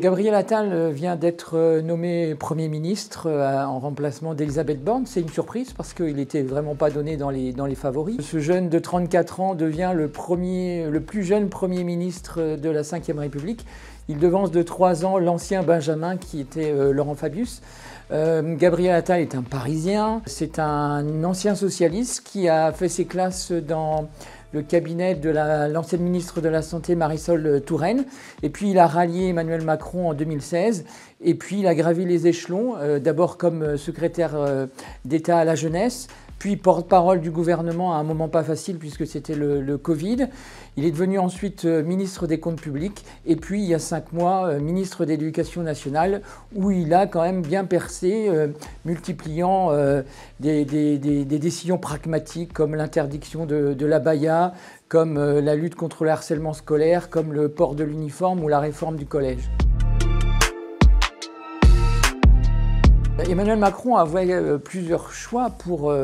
Gabriel Attal vient d'être nommé Premier ministre en remplacement d'Elisabeth Borne. C'est une surprise parce qu'il n'était vraiment pas donné dans les favoris. Ce jeune de 34 ans devient le plus jeune Premier ministre de la Ve République. Il devance de 3 ans l'ancien Benjamin qui était Laurent Fabius. Gabriel Attal est un Parisien, c'est un ancien socialiste qui a fait ses classes dans le cabinet de l'ancienne ministre de la Santé Marisol Touraine. Et puis il a rallié Emmanuel Macron en 2016. Et puis il a gravi les échelons, d'abord comme secrétaire d'État à la jeunesse, puis porte-parole du gouvernement à un moment pas facile puisque c'était le Covid. Il est devenu ensuite ministre des Comptes publics et puis il y a 5 mois ministre de l'Éducation nationale où il a quand même bien percé, multipliant des décisions pragmatiques comme l'interdiction de l'abaya, comme la lutte contre le harcèlement scolaire, comme le port de l'uniforme ou la réforme du collège. Emmanuel Macron avait plusieurs choix pour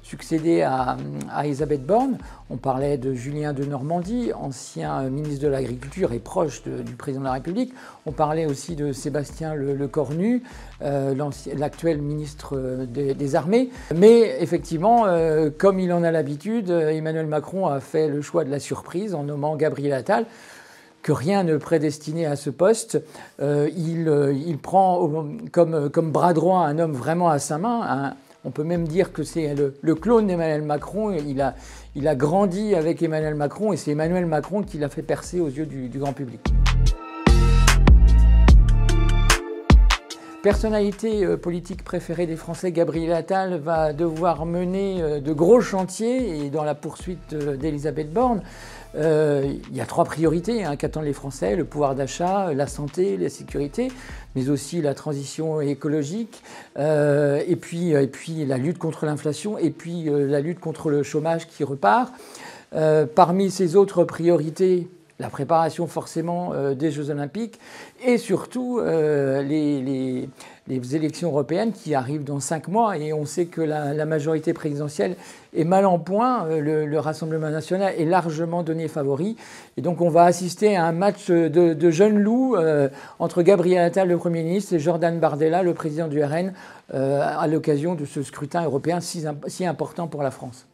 succéder à Elisabeth Borne. On parlait de Julien Denormandie, ancien ministre de l'Agriculture et proche du président de la République. On parlait aussi de Sébastien Lecornu, l'actuel ministre des Armées. Mais effectivement, comme il en a l'habitude, Emmanuel Macron a fait le choix de la surprise en nommant Gabriel Attal, que rien ne prédestinait à ce poste. Il prend comme bras droit un homme vraiment à sa main. On peut même dire que c'est le clone d'Emmanuel Macron. Il a grandi avec Emmanuel Macron et c'est Emmanuel Macron qui l'a fait percer aux yeux du grand public. Personnalité politique préférée des Français, Gabriel Attal va devoir mener de gros chantiers et dans la poursuite d'Elisabeth Borne. Il y a 3 priorités qu'attendent les Français, le pouvoir d'achat, la santé, la sécurité, mais aussi la transition écologique, et puis la lutte contre l'inflation, et puis la lutte contre le chômage qui repart. Parmi ces autres priorités, la préparation forcément des Jeux Olympiques et surtout les élections européennes qui arrivent dans 5 mois et on sait que la majorité présidentielle est mal en point, le Rassemblement national est largement donné favori et donc on va assister à un match de jeunes loups entre Gabriel Attal, le Premier ministre, et Jordan Bardella, le président du RN, à l'occasion de ce scrutin européen si important pour la France.